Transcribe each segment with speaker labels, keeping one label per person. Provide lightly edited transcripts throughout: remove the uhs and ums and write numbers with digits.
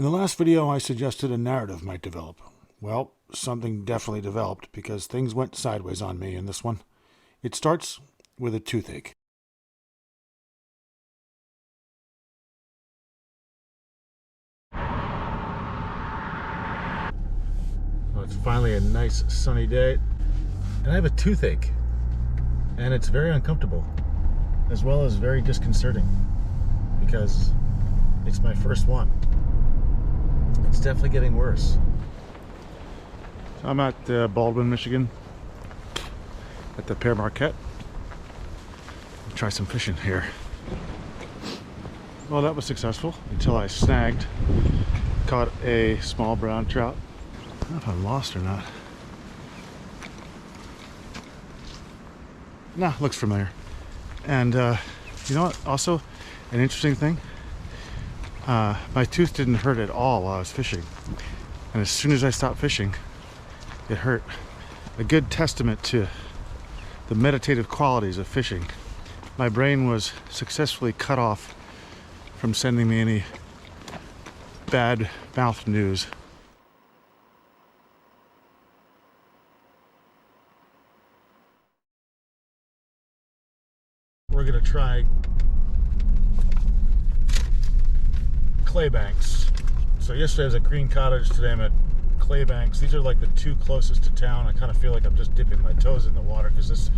Speaker 1: In the last video, I suggested a narrative might develop. Well, something definitely developed because things went sideways on me in this one. It starts with a toothache. Well, it's finally a nice sunny day, and I have a toothache, and it's very uncomfortable, as well as very disconcerting, because it's my first one. It's definitely getting worse. I'm at Baldwin, Michigan, at the Pear Marquette. I'll try some fishing here. Well, that was successful until I caught a small brown trout. I don't know if I'm lost or not. Nah, looks familiar. And you know what? Also, an interesting thing. My tooth didn't hurt at all while I was fishing, and as soon as I stopped fishing, it hurt. A good testament to the meditative qualities of fishing. My brain was successfully cut off from sending me any bad mouth news. We're gonna try clay banks. So yesterday I was at Green Cottage, today I'm at clay banks. These are like the two closest to town. I kind of feel like I'm just dipping my toes in the water because this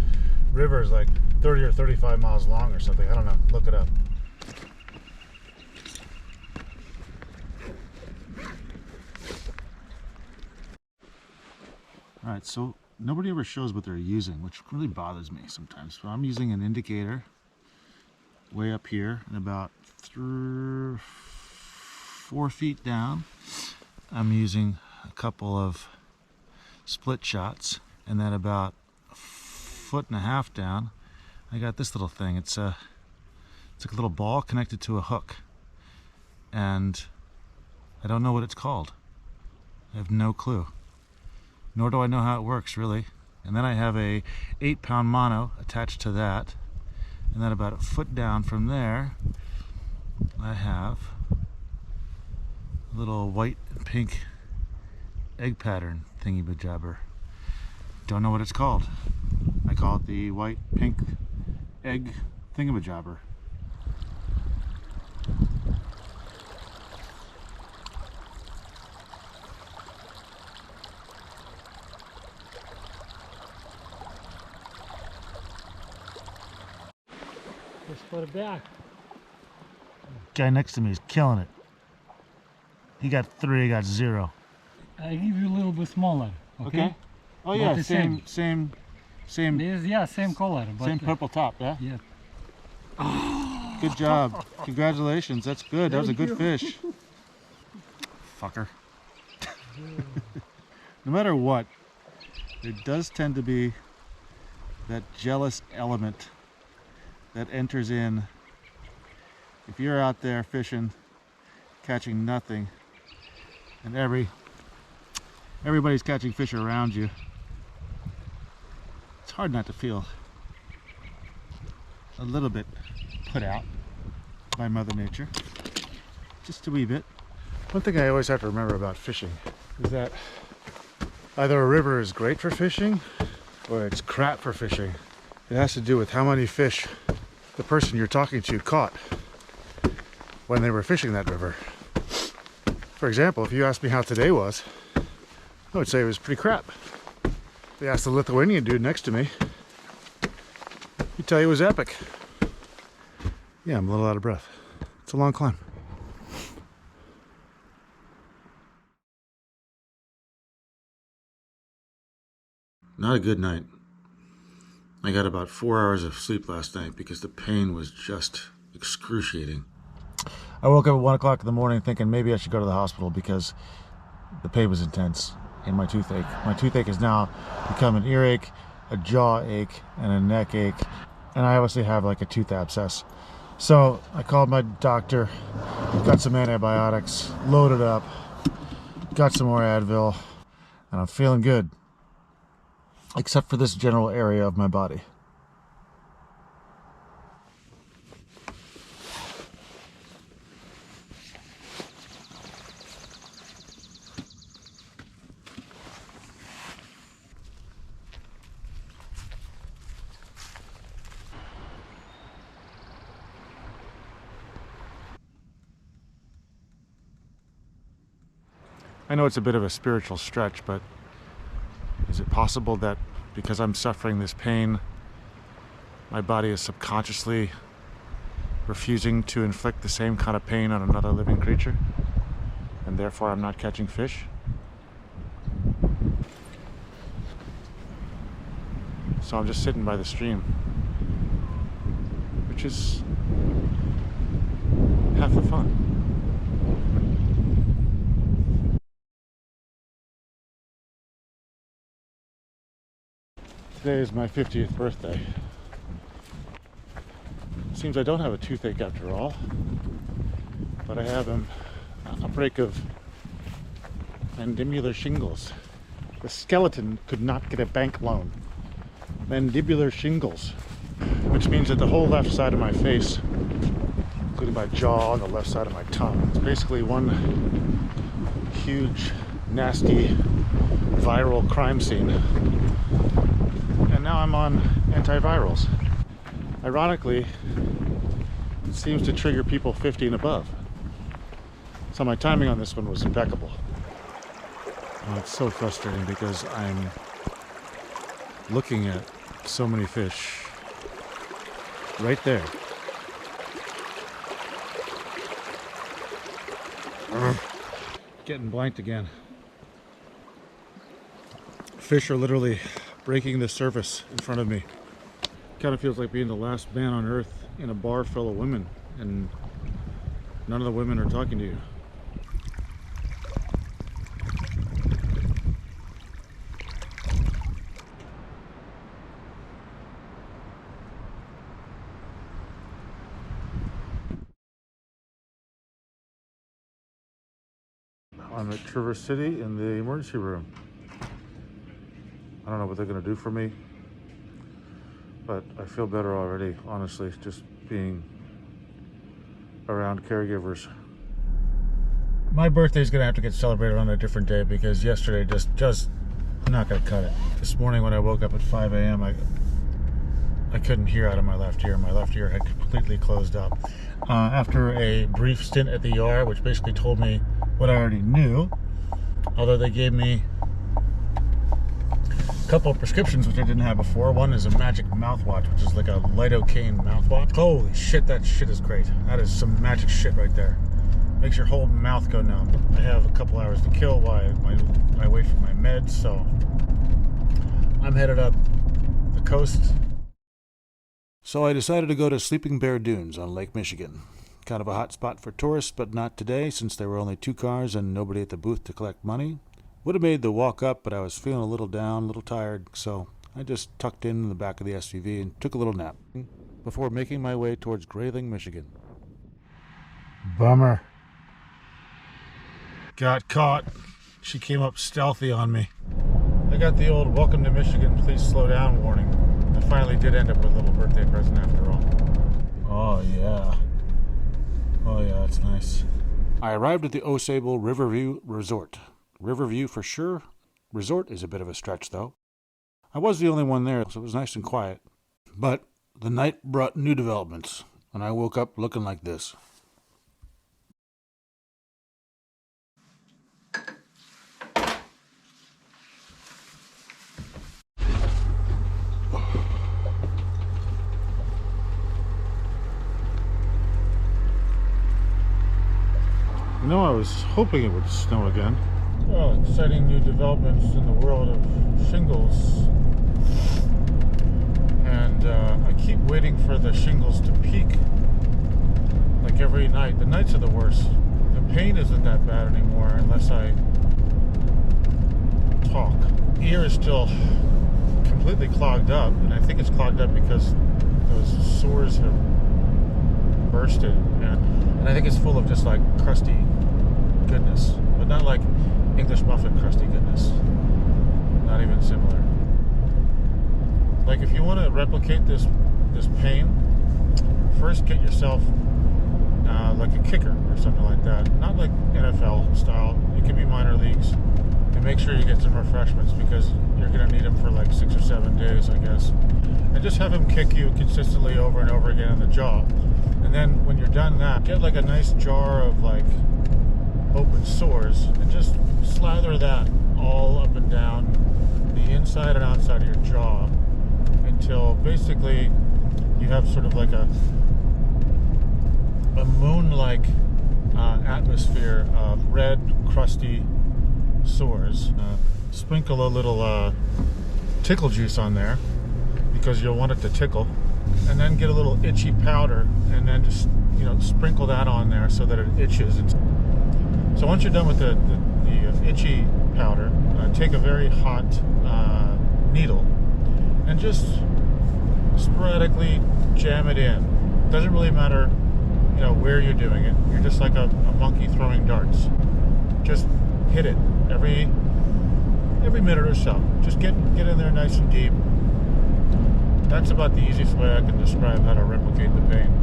Speaker 1: river is like 30 or 35 miles long or something. I don't know, look it up. Alright, so nobody ever shows what they're using, which really bothers me sometimes. So I'm using an indicator way up here and about 4 feet down. I'm using a couple of split shots, and then about 1.5 feet down I got this little thing. It's like a little ball connected to a hook, and I don't know what it's called. I have no clue, nor do I know how it works really. And then I have a 8-pound mono attached to that, and then about 1 foot down from there I have a little white and pink egg pattern thingy-majabber. Don't know what it's called. I call it the white pink egg thingamajabber.
Speaker 2: Just put it back.
Speaker 1: Guy next to me is killing it. He got 3, I got 0.
Speaker 2: I give you a little bit smaller, okay?
Speaker 1: Oh yeah,
Speaker 2: the
Speaker 1: same.
Speaker 2: This, yeah, same color. But,
Speaker 1: Same purple top, yeah?
Speaker 2: Yeah.
Speaker 1: Good job. Congratulations, that's good. That was a good fish. Fucker. No matter what, there does tend to be that jealous element that enters in if you're out there fishing, catching nothing, and everybody's catching fish around you. It's hard not to feel a little bit put out by Mother Nature, just a wee bit. One thing I always have to remember about fishing is that either a river is great for fishing or it's crap for fishing. It has to do with how many fish the person you're talking to caught when they were fishing that river. For example, if you asked me how today was, I would say it was pretty crap. If you asked the Lithuanian dude next to me, he'd tell you it was epic. Yeah, I'm a little out of breath. It's a long climb. Not a good night. I got about 4 hours of sleep last night because the pain was just excruciating. I woke up at 1 o'clock in the morning thinking maybe I should go to the hospital because the pain was intense in my toothache. My toothache has now become an earache, a jaw ache, and a neck ache, and I obviously have like a tooth abscess. So I called my doctor, got some antibiotics, loaded up, got some more Advil, and I'm feeling good, except for this general area of my body. I know it's a bit of a spiritual stretch, but is it possible that because I'm suffering this pain, my body is subconsciously refusing to inflict the same kind of pain on another living creature, and therefore I'm not catching fish? So I'm just sitting by the stream, which is half the fun. Today is my 50th birthday. Seems I don't have a toothache after all, but I have a outbreak of mandibular shingles. The skeleton could not get a bank loan. Mandibular shingles, which means that the whole left side of my face, including my jaw and the left side of my tongue, is basically one huge, nasty, viral crime scene. And now I'm on antivirals. Ironically, it seems to trigger people 50 and above. So my timing on this one was impeccable. Oh, it's so frustrating because I'm looking at so many fish right there. Getting blanked again. Fish are literally breaking the surface in front of me. Kind of feels like being the last man on earth in a bar full of women, and none of the women are talking to you. I'm at Traverse City in the emergency room. I don't know what they're going to do for me, but I feel better already, honestly, just being around caregivers. My birthday's going to have to get celebrated on a different day because yesterday just not going to cut it. This morning when I woke up at 5 a.m., I couldn't hear out of my left ear. My left ear had completely closed up. After a brief stint at the ER, which basically told me what I already knew, although they gave me a couple of prescriptions which I didn't have before. One is a magic mouthwash, which is like a lidocaine mouthwash. Holy shit, that shit is great. That is some magic shit right there. Makes your whole mouth go numb. I have a couple hours to kill while I wait for my meds, so I'm headed up the coast. So I decided to go to Sleeping Bear Dunes on Lake Michigan. Kind of a hot spot for tourists, but not today since there were only 2 cars and nobody at the booth to collect money. Would have made the walk up, but I was feeling a little down, a little tired, so I just tucked in the back of the SUV and took a little nap before making my way towards Grayling, Michigan. Bummer. Got caught. She came up stealthy on me. I got the old "Welcome to Michigan, please slow down" warning. I finally did end up with a little birthday present after all. Oh yeah. Oh yeah, it's nice. I arrived at the Osable Riverview Resort. Riverview for sure. Resort is a bit of a stretch though. I was the only one there, so it was nice and quiet. But the night brought new developments, and I woke up looking like this. You know, I was hoping it would snow again. Well, exciting new developments in the world of shingles. And I keep waiting for the shingles to peak. Like every night. The nights are the worst. The pain isn't that bad anymore unless I talk. Ear is still completely clogged up, and I think it's clogged up because those sores have bursted, and I think it's full of just like crusty goodness, but not like English muffin crusty goodness. Not even similar. Like if you want to replicate this pain, first get yourself like a kicker or something like that. Not like NFL style. It could be minor leagues. And make sure you get some refreshments because you're going to need them for like 6 or 7 days, I guess. And just have him kick you consistently over and over again in the jaw. And then when you're done that, get like a nice jar of like open sores and just slather that all up and down the inside and outside of your jaw until basically you have sort of like a moon-like atmosphere of red, crusty sores. Sprinkle a little tickle juice on there because you'll want it to tickle, and then get a little itchy powder and then just, you know, sprinkle that on there so that it itches. So once you're done with the itchy powder, take a very hot needle and just sporadically jam it in. Doesn't really matter, you know, where you're doing it. You're just like a monkey throwing darts. Just hit it every minute or so. Just get in there nice and deep. That's about the easiest way I can describe how to replicate the pain.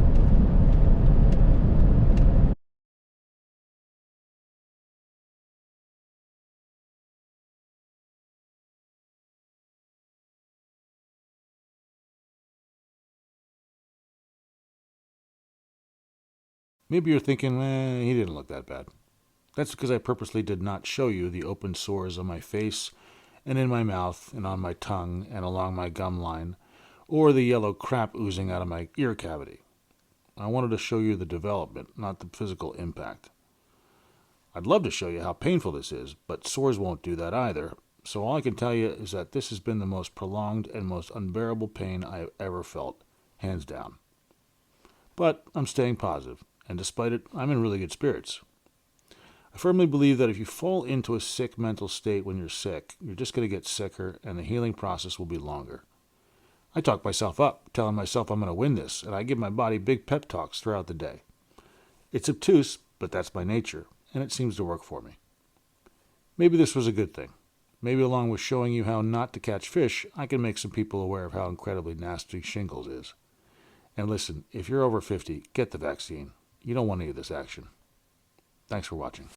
Speaker 1: Maybe you're thinking, he didn't look that bad. That's because I purposely did not show you the open sores on my face and in my mouth and on my tongue and along my gum line, or the yellow crap oozing out of my ear cavity. I wanted to show you the development, not the physical impact. I'd love to show you how painful this is, but sores won't do that either. So all I can tell you is that this has been the most prolonged and most unbearable pain I've ever felt, hands down. But I'm staying positive, and despite it, I'm in really good spirits. I firmly believe that if you fall into a sick mental state when you're sick, you're just going to get sicker, and the healing process will be longer. I talk myself up, telling myself I'm going to win this, and I give my body big pep talks throughout the day. It's obtuse, but that's my nature, and it seems to work for me. Maybe this was a good thing. Maybe along with showing you how not to catch fish, I can make some people aware of how incredibly nasty shingles is. And listen, if you're over 50, get the vaccine. You don't want any of this action. Thanks for watching.